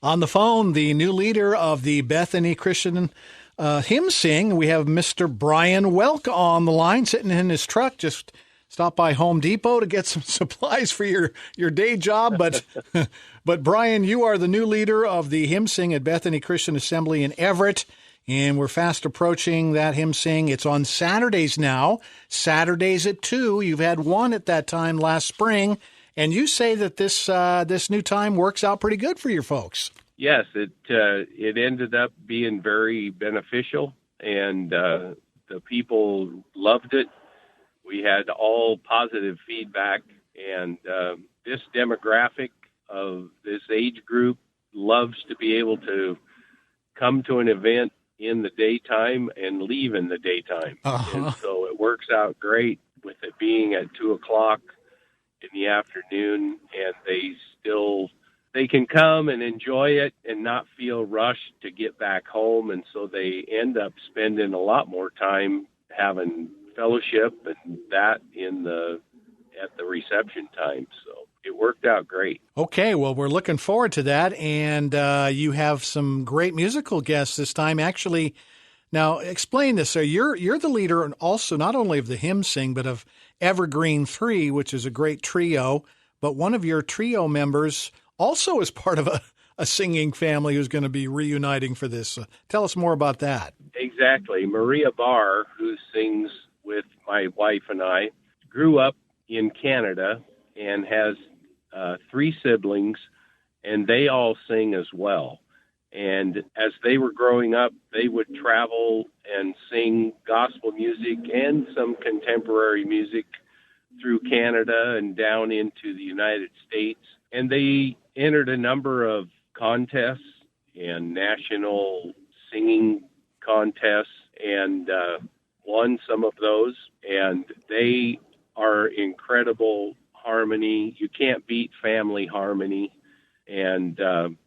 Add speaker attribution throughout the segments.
Speaker 1: On the phone, the new leader of the Bethany Christian Hymn Sing. We have Mr. Brian Welk on the line, sitting in his truck. Just stopped by Home Depot to get some supplies for your day job. But Brian, you are the new leader of the Hymn Sing at Bethany Christian Assembly in Everett. And we're fast approaching that hymn sing. It's on Saturdays now, Saturdays at 2. You've had one at that time last spring. And you say that this new time works out pretty good for your folks.
Speaker 2: Yes, it ended up being very beneficial, and the people loved it. We had all positive feedback, and this demographic of this age group loves to be able to come to an event in the daytime and leave in the daytime. And so it works out great with it being at 2:00 in the afternoon, and they can come and enjoy it and not feel rushed to get back home. And so they end up spending a lot more time having fellowship and that at the reception time. So it worked out great.
Speaker 1: Okay, well, we're looking forward to that. And you have some great musical guests this time. Actually, now explain this. So you're the leader and also not only of the hymn sing, but of Evergreen 3, which is a great trio. But one of your trio members also is part of a singing family who's going to be reuniting for this. Tell us more about that.
Speaker 2: Exactly. Maria Barr, who sings with my wife and I, grew up in Canada and has 3 siblings, and they all sing as well. And as they were growing up, they would travel and sing gospel music and some contemporary music through Canada and down into the United States. And they entered a number of contests and national singing contests and won some of those. And they are incredible harmony. You can't beat family harmony. And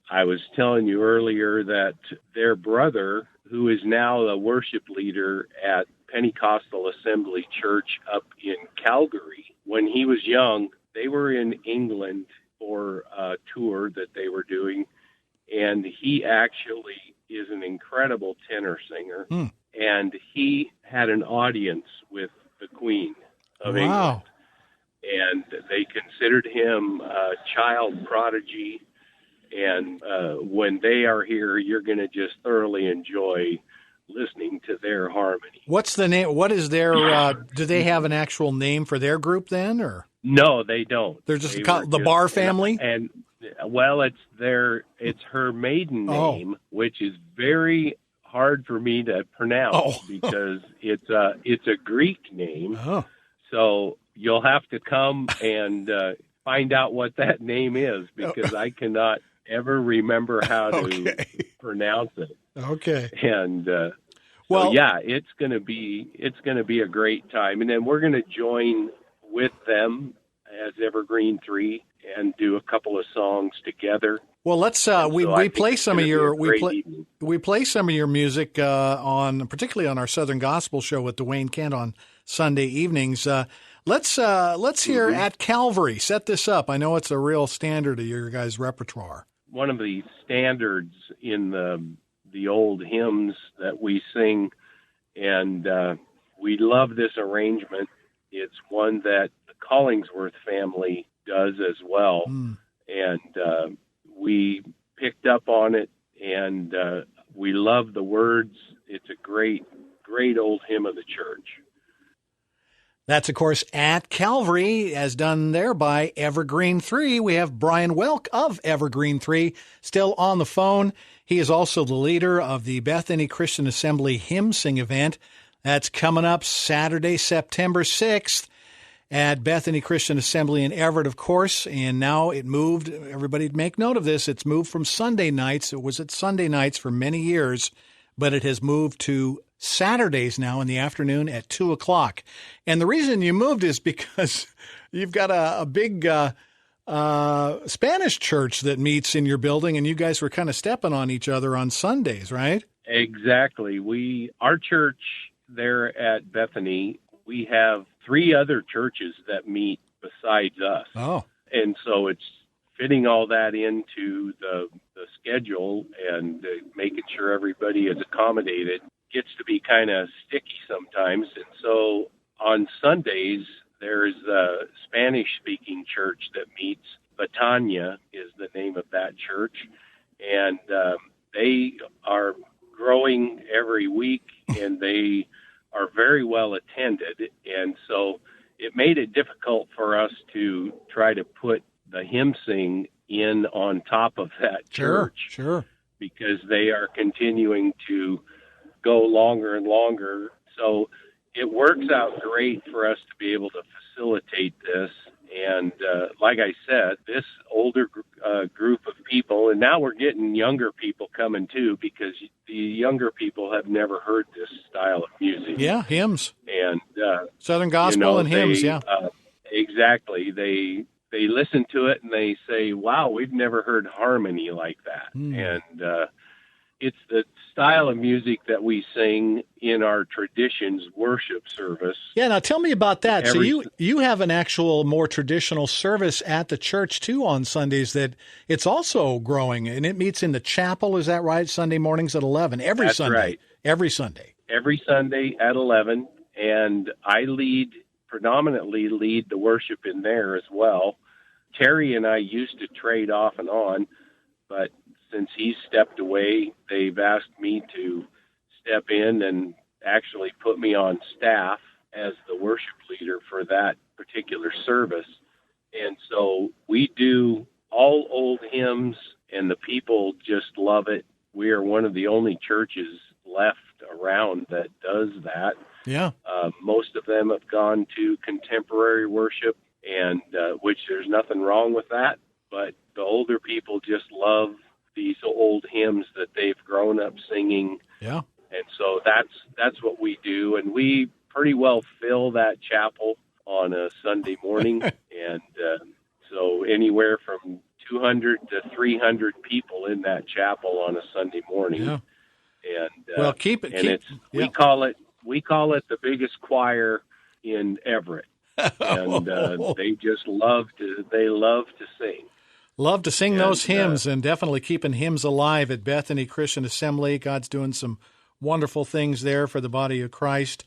Speaker 2: I was telling you earlier that their brother, who is now the worship leader at Pentecostal Assembly Church up in Calgary, when he was young, they were in England for a tour that they were doing, and he actually is an incredible tenor singer, and he had an audience with the Queen of England, and they considered him a child prodigy, and when they are here, you're going to just thoroughly enjoy listening to their harmony.
Speaker 1: What's the name? What is their, do they have an actual name for their group then, or?
Speaker 2: No, they don't.
Speaker 1: They're just the Barr family?
Speaker 2: And well, it's her maiden name, which is very hard for me to pronounce because it's a Greek name. So you'll have to come and find out what that name is, because I cannot ever remember how to pronounce it.
Speaker 1: Okay.
Speaker 2: And so yeah, it's going to be a great time, and then we're going to join with them as Evergreen 3 and do a couple of songs together.
Speaker 1: Well, let's we play some of your we play some of your music particularly on our Southern Gospel show with Dwayne Kent on Sunday evenings. Let's hear At Calvary. Set this up. I know it's a real standard of your guys' repertoire.
Speaker 2: One of the standards in the old hymns that we sing, and we love this arrangement. It's one that the Collingsworth family does as well, and we picked up on it, and we love the words. It's a great, great old hymn of the church.
Speaker 1: That's, of course, At Calvary, as done there by Evergreen 3. We have Brian Welk of Evergreen 3 still on the phone. He is also the leader of the Bethany Christian Assembly Hymn Sing event. That's coming up Saturday, September 6th at Bethany Christian Assembly in Everett, of course. And now it moved. Everybody make note of this. It's moved from Sunday nights. It was at Sunday nights for many years, but it has moved to Saturdays now in the afternoon at 2:00. And the reason you moved is because you've got a big Spanish church that meets in your building, and you guys were kind of stepping on each other on Sundays, right?
Speaker 2: Exactly. Our church there at Bethany, we have 3 other churches that meet besides us.
Speaker 1: Oh.
Speaker 2: And so it's fitting all that into the schedule and making sure everybody is accommodated gets to be kind of sticky sometimes. And so on Sundays, there's a Spanish-speaking church that meets. Batania is the name of that church. And they are growing every week, and they are very well attended. And so it made it difficult for us to try to put the hymn sing in on top of that church.
Speaker 1: Sure.
Speaker 2: Because they are continuing to go longer and longer. So it works out great for us to be able to facilitate this. And like I said, this older group of people, and now we're getting younger people coming too, because the younger people have never heard this style of music.
Speaker 1: Yeah, hymns.
Speaker 2: And
Speaker 1: Southern gospel and hymns, yeah.
Speaker 2: Exactly. They listen to it and they say, wow, we've never heard harmony like that. And it's the style of music that we sing in our traditions worship service.
Speaker 1: Yeah, now tell me about that. So you have an actual more traditional service at the church too on Sundays that it's also growing, and it meets in the chapel, is that right? Sunday mornings at 11, every
Speaker 2: That's
Speaker 1: Sunday.
Speaker 2: Right.
Speaker 1: Every Sunday.
Speaker 2: Every Sunday at 11, and I predominantly lead the worship in there as well. Terry and I used to trade off and on, but since he's stepped away, they've asked me to step in and actually put me on staff as the worship leader for that particular service. And so we do all old hymns, and the people just love it. We are one of the only churches left around that does that.
Speaker 1: Yeah.
Speaker 2: Most of them have gone to contemporary worship, and which there's nothing wrong with that, but the older people just love these old hymns that they've grown up singing.
Speaker 1: Yeah.
Speaker 2: And so that's what we do. And we pretty well fill that chapel on a Sunday morning. And so anywhere from 200 to 300 people in that chapel on a Sunday morning.
Speaker 1: Yeah.
Speaker 2: And
Speaker 1: well,
Speaker 2: we call it the biggest choir in Everett. And they just love to sing.
Speaker 1: Love to sing those hymns, and definitely keeping hymns alive at Bethany Christian Assembly. God's doing some wonderful things there for the body of Christ.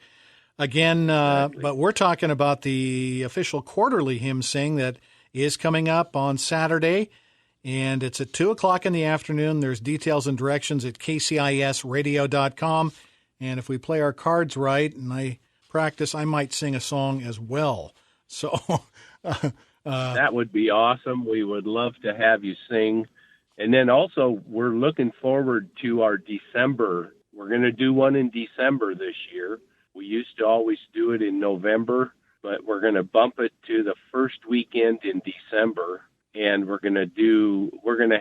Speaker 1: Again,
Speaker 2: Exactly.
Speaker 1: But we're talking about the official quarterly hymn sing that is coming up on Saturday, and it's at 2 o'clock in the afternoon. There's details and directions at KCISradio.com. And if we play our cards right and I practice, I might sing a song as well. So
Speaker 2: that would be awesome. We would love to have you sing. And then also, we're looking forward to our December. We're going to do one in December this year. We used to always do it in November, but we're going to bump it to the first weekend in December. And we're going to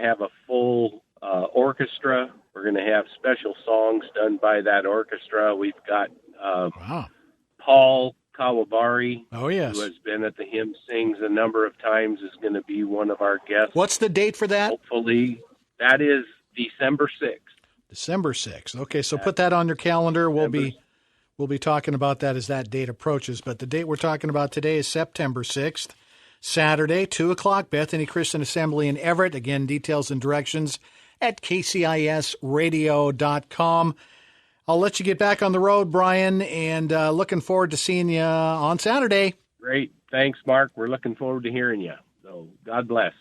Speaker 2: have a full orchestra. We're going to have special songs done by that orchestra. We've got Paul Kawabari,
Speaker 1: who
Speaker 2: has been at the Hymn Sings a number of times, is going to be one of our guests.
Speaker 1: What's the date for that?
Speaker 2: Hopefully, that is December 6th.
Speaker 1: December 6th. Okay, so put that on your calendar. We'll be talking about that as that date approaches. But the date we're talking about today is September 6th, Saturday, 2 o'clock, Bethany Christian Assembly in Everett. Again, details and directions at KCISradio.com. I'll let you get back on the road, Brian, and looking forward to seeing you on Saturday.
Speaker 2: Great. Thanks, Mark. We're looking forward to hearing you. So God bless.